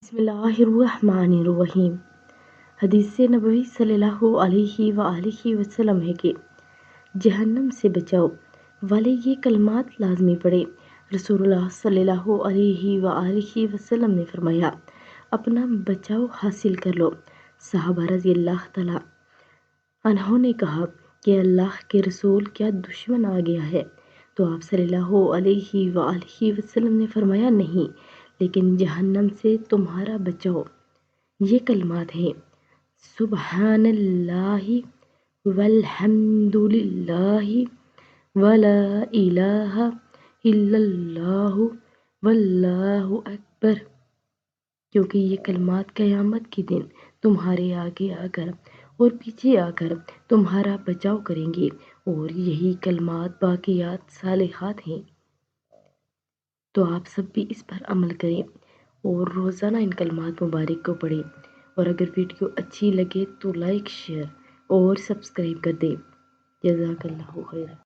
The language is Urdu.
بسم اللہ الرحمن الرحیم۔ حدیث نبوی صلی اللہ علیہ وآلہ وسلم ہے کہ جہنم سے بچاؤ والے یہ کلمات لازمی پڑھے۔ رسول اللہ صلی اللہ علیہ وآلہ وسلم نے فرمایا، اپنا بچاؤ حاصل کر لو۔ صحابہ رضی اللہ تعالیٰ عنہوں نے کہا کہ اللہ کے رسول، کیا دشمن آ گیا ہے؟ تو آپ صلی اللہ علیہ وآلہ وسلم نے فرمایا، نہیں، لیکن جہنم سے تمہارا بچاؤ۔ یہ کلمات ہیں: سبحان اللہ والحمد للہ ولا الہ الا اللہ واللہ اکبر۔ کیونکہ یہ کلمات قیامت کے دن تمہارے آگے آ کر اور پیچھے آ کر تمہارا بچاؤ کریں گے، اور یہی کلمات باقیات صالحات ہیں۔ تو آپ سب بھی اس پر عمل کریں اور روزانہ ان کلمات مبارک کو پڑھیں، اور اگر ویڈیو اچھی لگے تو لائک، شیئر اور سبسکرائب کر دیں۔ جزاک اللہ خیر۔